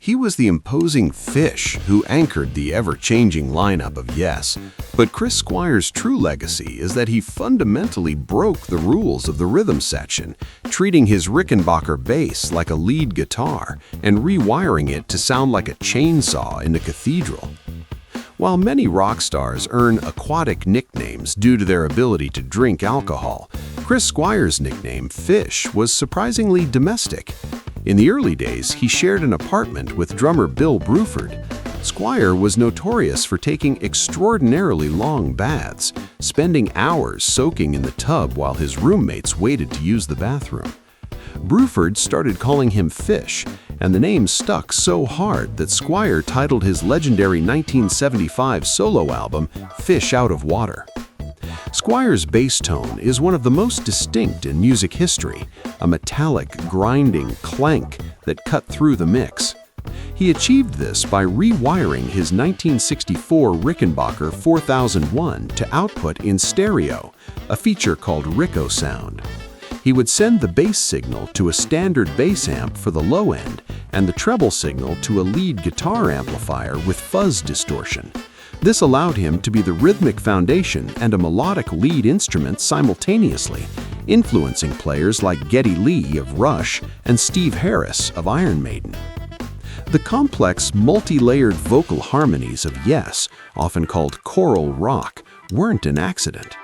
He was the imposing Fish who anchored the ever-changing lineup of Yes, but Chris Squire's true legacy is that he fundamentally broke the rules of the rhythm section, treating his Rickenbacker bass like a lead guitar and rewiring it to sound like a chainsaw in a cathedral. While many rock stars earn aquatic nicknames due to their ability to drink alcohol, Chris Squire's nickname, Fish, was surprisingly domestic. In the early days, he shared an apartment with drummer Bill Bruford. Squire was notorious for taking extraordinarily long baths, spending hours soaking in the tub while his roommates waited to use the bathroom. Bruford started calling him Fish, and the name stuck so hard that Squire titled his legendary 1975 solo album Fish Out of Water. Squire's bass tone is one of the most distinct in music history, a metallic, grinding clank that cut through the mix. He achieved this by rewiring his 1964 Rickenbacker 4001 to output in stereo, a feature called Rico sound. He would send the bass signal to a standard bass amp for the low end and the treble signal to a lead guitar amplifier with fuzz distortion. This allowed him to be the rhythmic foundation and a melodic lead instrument simultaneously, influencing players like Geddy Lee of Rush and Steve Harris of Iron Maiden. The complex, multi-layered vocal harmonies of Yes, often called choral rock, weren't an accident.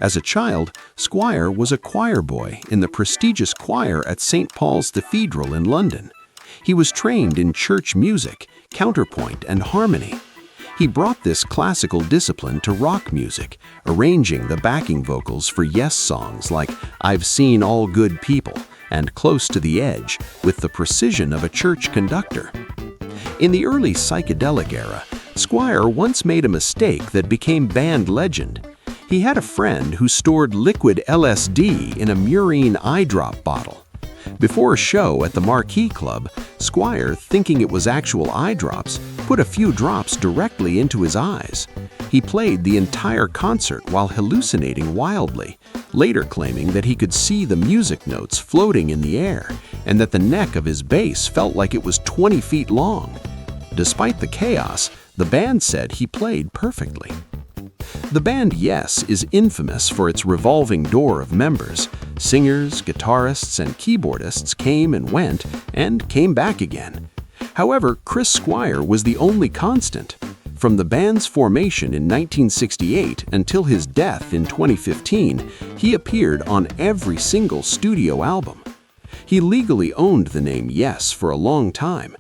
As a child, Squire was a choir boy in the prestigious choir at St. Paul's Cathedral in London. He was trained in church music, counterpoint, and harmony. He brought this classical discipline to rock music, arranging the backing vocals for Yes songs like I've Seen All Good People and Close to the Edge with the precision of a church conductor. In the early psychedelic era, Squire once made a mistake that became band legend. He had a friend who stored liquid LSD in a murine eye drop bottle. Before a show at the Marquee Club, Squire, thinking it was actual eye drops, put a few drops directly into his eyes. He played the entire concert while hallucinating wildly, later claiming that he could see the music notes floating in the air and that the neck of his bass felt like it was 20 feet long. Despite the chaos, the band said he played perfectly. The band Yes is infamous for its revolving door of members. Singers, guitarists, and keyboardists came and went and came back again. However, Chris Squire was the only constant. From the band's formation in 1968 until his death in 2015, he appeared on every single studio album. He legally owned the name Yes for a long time,